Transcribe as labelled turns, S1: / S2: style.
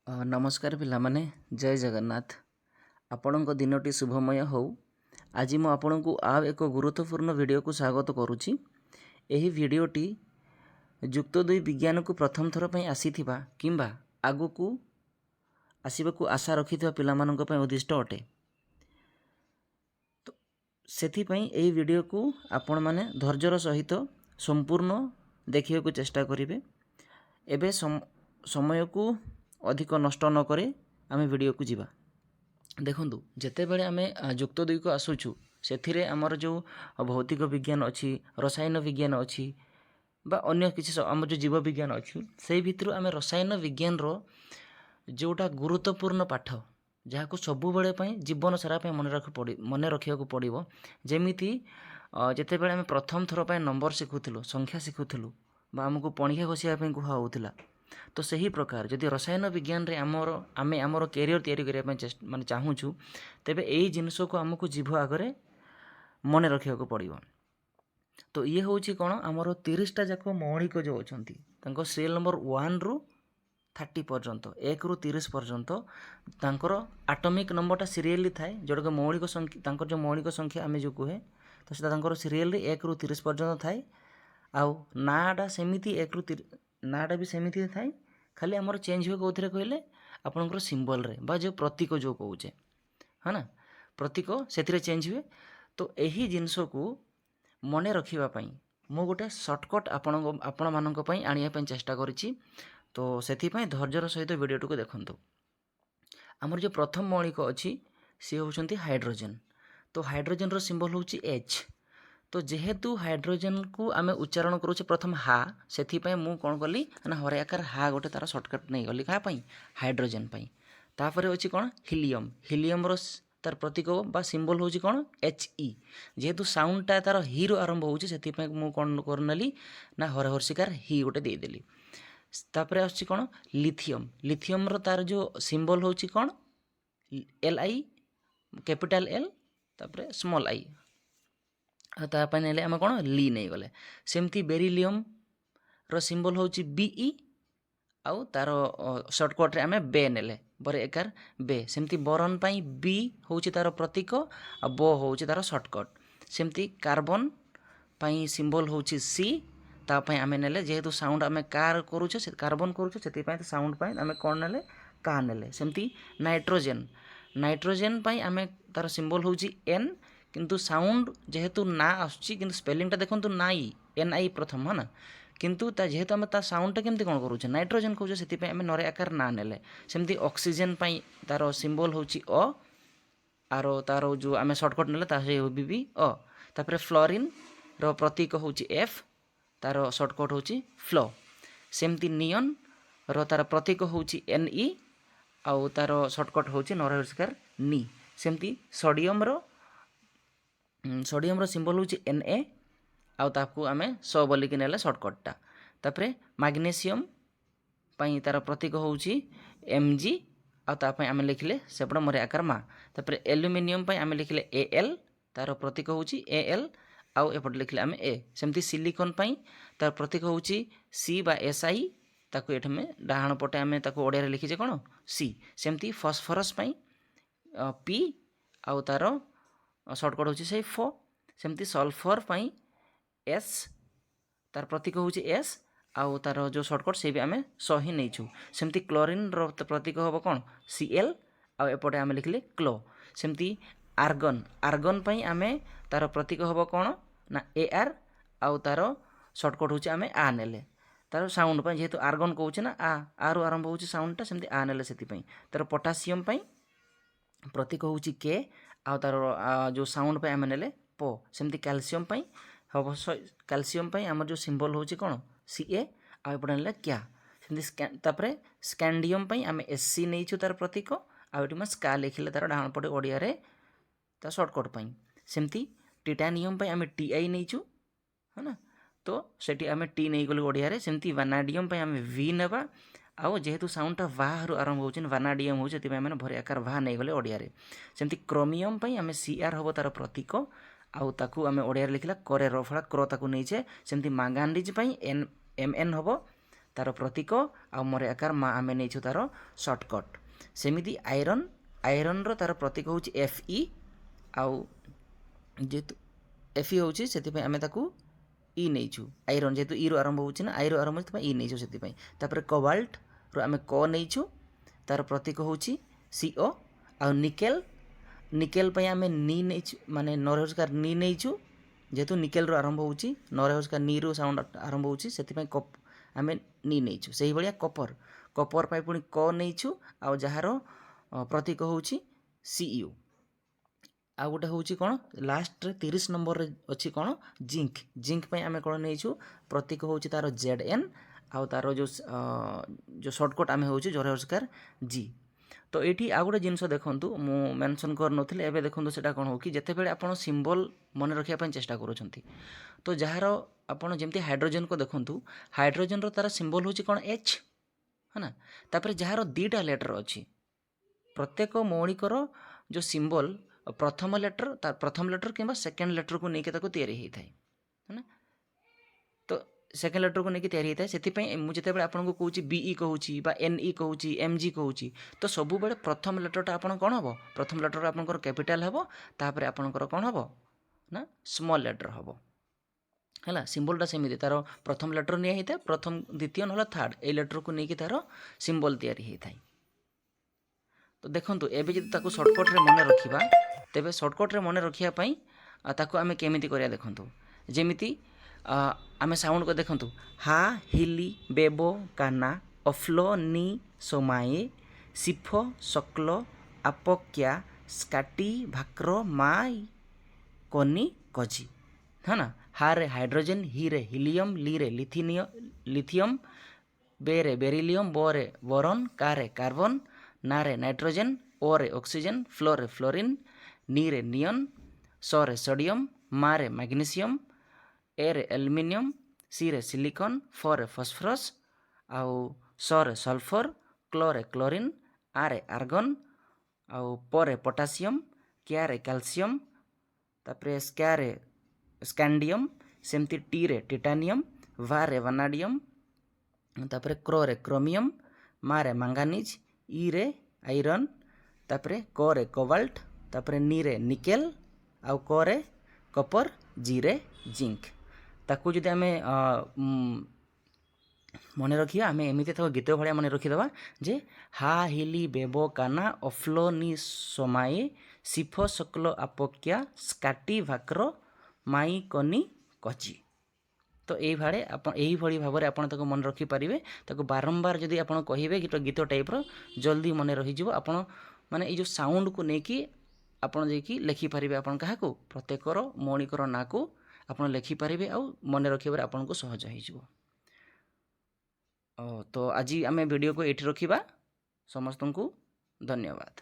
S1: नमस्कार पिलामाने जय जगन्नाथ आपणको दिनटी शुभमय हो। आज मु आपणको आ एक गुरुत्वपूर्ण वीडियो को स्वागत करुच्ची। एही वीडियोटी जुक्त दुई विज्ञान को प्रथम थर पर आसीथिबा किंबा आगु को आसीबाकू आशा रखिथिबा पिलामाननक पय उद्दिष्ट अटे। तो सेथिपई एही वीडियो को आपण माने धैर्यर सहित संपूर्ण देखिया को चेष्टा करिवे। एबे समय को अधिक नष्ट न करे आमे वीडियो को जीवा। देखंतु जेते बेले आमे जुक्त दुई को आसुछु सेथिरे हमर जो भौतिक विज्ञान अछि, रसायन विज्ञान अछि बा अन्य किछि हमर जो जीव विज्ञान अछि सेही भितरु आमे रसायन विज्ञान रो जोटा गुरुत्वपूर्ण पाठ जहाँ सबु बेले पई जीवन सारा पई मने रखिया को पड़िबो। जेमिति जेते बेले आमे प्रथम थर पई नंबर शिखुथिलु, संख्या शिखुथिलु बा हमको पणिया घोषिया पई कुहा होउथिला। तो सही प्रकार जदि रसायन विज्ञान रे आमे आमर कैरियर तैयारी करने माने चाहूँ तेबे यही जिनस को आमको जीभ आगे मन रखा पड़ो। तो ये हूँ कौन आमर 30टा जाक मौलिक जो अच्छा सेल नंबर 1 रु 30 पर्यंत 1 रु 30 पर्यंत तांकर आटमिक नंबरटा सीरियली थाए जोटा मौलिक संख्या जो मौलिक संख्या आम जो कहे तो सीधा सीरियल 1 रु 30 पर्यंत थाए। आउ नाटा सेमिति 1 रु 30 नाटा भी सेमिति थाए खाली आमर चेंज हुए कौन कहले आपंकर सिंबल रे बा जो प्रतीक जो कौचे है ना प्रतीक से चेंज हुए। तो यही जिनस को मन रखापी मु गोटे सर्टकट आपण मानक आने चेष्टा करी। तो से धैर्यर सहित वीडियो को देखंतु। आमर जो प्रथम मौलिक अच्छी सी होती हाइड्रोजेन। तो हाइड्रोजेन रो सिंबल होची H। तो जेहेतु हाइड्रोजेन को आमे उच्चारण करूचे प्रथम हा से मु कौन कली ना हरे आकार हा गोटे तार सर्टकट नहीं गली क्या हाइड्रोजेन पाई। तापर अच्छी कौन हिलियम। हिलियम रो तार प्रतीक बा सिंबल होची कौन HE। जेहेतु साउंडटा तार हीरो आरंभ होची से मु कौन करनेली ना हरे हर्षिकार ही गोटे देदेली। तापर आछि कौन लिथियम। लिथियम रो तार जो सिंबल होची कौन LI कैपिटल L तापर स्मॉल I ताने आम कौन ली नहीं गले। सेमती बेरिलियम रो सिंबल होची BE आउ तार सर्टकट रे आमे बे नेले बरे एकार बे। सेमती बोरन पाई B होची तार प्रतीक आ बो होची तार सर्टकट। सेमती कार्बन पाई सिंबल होची C ता पाई आमे नेले जेहेतु साउंड आमे कार करूचे से कार्बन करूचे सेति पाई साउंड पाई आमे कोन नेले का नेले। सेमती नाइट्रोजेन। नाइट्रोजेन पाई आमे तार सिंबल होची N किंतु साउंड जेहेतु ना आसुची किंतु स्पेलिंगटा देखंतु नाई NI प्रथम है ना किंतु ता जेहेतु आमे ता साउंडटा केमती कोन करूचे नाइट्रोजेन कहूचे सेति पाई आमे नरे आकार ना नेले। सेमती ऑक्सीजन पाई तार सिंबल होची O आरो तार जो आमे शॉर्टकट नेले ता से भी O। तापर फ्लोरीन रो प्रतीक होची F तार शॉर्टकट होची फ्लो। सेमती नियन रो तार प्रतीक होची Ne आउ तार शॉर्टकट होची नरहस्कार नी। सेमती सोडियम रो सिंबल होची Na आउ ताकू आमे 100 बोलिक नेले शॉर्टकटटा। तापरे मैग्नीशियम पाई तार प्रतीक होची Mg आउ ता पाई आमे लिखले सेपड मरे आकार मा। तापरे एल्युमिनियम पाई आमे लिखले Al तार प्रतीक होची Al आउ एपट लिखले आमे A। सेमती सिलिकॉन पाई तार प्रतीक होची C बा Si ताकू एठ में डाहाण पटे आमे ताकू ओडिया रे लिखिजे कोन C। सेमती फास्फोरस पाई P आउ तार शॉर्टकट होची से फो। सेमती सल्फर पाई S तार प्रतीक होची S आउ तार जो शॉर्टकट से भी आमे 100 ही नहींछु। सेमती क्लोरीन रो प्रतीक होबो कोन Cl आउ एपटे आमे लिखले क्लो। सेमती आर्गन। आर्गन पाई आमे तार प्रतीक होबो कोन ना Ar आउ तार शॉर्टकट होची आमे आ नेले तार साउंड पाई जेहेतु आर्गन कहूचे ना आ रो आरंभ होची साउंडटा सेमती आ नेले सेति पाई। तार पोटासियम पाई प्रतीक होची K आउ तार जो साउंड पाई आमे नेले पो। सेमती कैल्शियम पाई हम कैल्शियम पाई आमर जो सिंबल होची कोन Ca आ एपटे नेले क्या। सेमती तापरे स्कैंडियम पाई आमे Sc नहींछु तार प्रतीक आ एटी म स्का लिखिले तार डाहाण पटे ओडिया रे ता शॉर्टकट पाई। सेमती टाइटानियम पाई आमे Ti नहींछु है ना तो सेठी आमे T नहीं गले ओडिया रे। सेमती वानाडियम पाई आमे V नेबा आउ जेहेतु साउंडटा वाह आरंभ होची वानाडियम होची सेति माने भरे आकार वाह नहीं गले ओडिया रे। सेमती क्रोमियम पाई आमे Cr होबो तार प्रतीक आउ ताकू आमे ओडिया रे लिखला करे रफळा क्रो ताकू नहींचे। सेमती मैंगानीज पाई Mn होबो तार प्रतीक आ मोर आकार मा आम नहीं तार सर्टकट सेमती आयरन आयरन रो तार प्रतीक हूँ FE आउ जेहेतु FE हूँ से आम ई नहीं आयरन जेहेतु ई रो आरंभ हो आई रो आरंभ ई नहीं से कोबाल्ट रो आम क नहीं तार प्रतीक हूँ CO आउ निकेल निकेल आम नी नहीं माने नरहस्कार नी नहीं जेहेतु निकेल रो आरंभ हो नरहस्कार नी रो साउंड आरंभ हो कप आम नी नहीं से भाया कपर कपर पुणी क नहीं आउ जार प्रतीक हूँ CU आ गोटे हूँ कौन लास्ट 30 नंबर अच्छी कौन जिंक जिंक आम कौन नहीं प्रतीक हूँ तार ZN आउ तार जो सर्टकट आम हूँ जरहस्कार G तो ये आ गोटे जिनस देखूँ मु मेंशन कर नथिले एबे देखूँ से कौन हो कि जितेबाला आप सिंबल मन रखापी चेष्टा करुँच तो जार आपड़ जमी हाइड्रोजेन को देखूँ हाइड्रोजेन रो तार सिंबल हूँ कौन H है ना तापर जार दीटा लेटर अच्छी प्रत्येक मौलिकर जो सिंबल प्रथम लेटर कि सेकेंड लेटर को लेकिन तैयारी होता है ना तो सेकेंड लेटर को लेकिन तैयारी होता है से मुझे आपको कहूँ BE कहूँ NE कहूँ MG कहूँ तो सब बड़े प्रथम लेटरटा आप कौन हम प्रथम लेटर आपंकर कैपिटाल हम तापर आपंकर कौन हम ना स्मॉल लेटर हम है सिंबलटा सेमती तार प्रथम लेटर नहीं था प्रथम द्वितीय ना थर्ड ए लेटर को लेकिन तार सिंबल तैयारी होता है तो देखो एवं जब सर्टकट रे मन रखा तेरे सर्टकट रे मन रखापी आम केमी कर देखूँ जमीती आम साउंड को देखूँ हा हिली बेबो काना अफ्लो नी सोमाए सिफ सकल अपक्या स्काटी भाक्र माई कनी कजी है ना हा रे हाइड्रोजेन ही रे हिलियम ली रे लिथियम बे रे बेरिलियम बो रे बोरन का रे कार्बन ना रे नाइट्रोजेन ओ रे ऑक्सीजन फ्लो रे फ्लोरीन नी रे नियन सो रे सोडियम मा रे मैग्नीशियम ए रे एल्युमिनियम सी रे सिलिकॉन फो रे फॉस्फोरस आउ सो रे सल्फर क्लो रे क्लोरीन आ रे आर्गन आउ प रे पोटासियम क्या रे कैल्शियम तापरे स्क्या रे स्कैंडियम सेमती टी रे टिटानियम वा रे वनाडियम तापरे क्रो रे क्रोमियम मा रे मैंगानीज ई रे आयरन तापरे क रे कोबाल्ट तापरे नी रे निकेल आउ क रे कपर जी रे जिंक ताकू जदि आम मन रखिए आम एमती गीत भाया मन रखीदे जे हा हिली बेबो काना अफ्लो नी सोमाए सिफ सकल अपक्या स्काटी भाक्र माई कनी कची तो यही भाव में आप मन रखिपारे बारंबार जदि आप कहे गीत टाइप्र जल्दी मन रहीज आप माने जो साउंड को लेकिन आपड़ जाकि लेखिपारे आप क्या प्रत्येकर मौलिकर ना को आप लेखिपारे आ मन रखिबार आपको सहज हो तो आज आम वीडियो को ये रखा समस्त को धन्यवाद।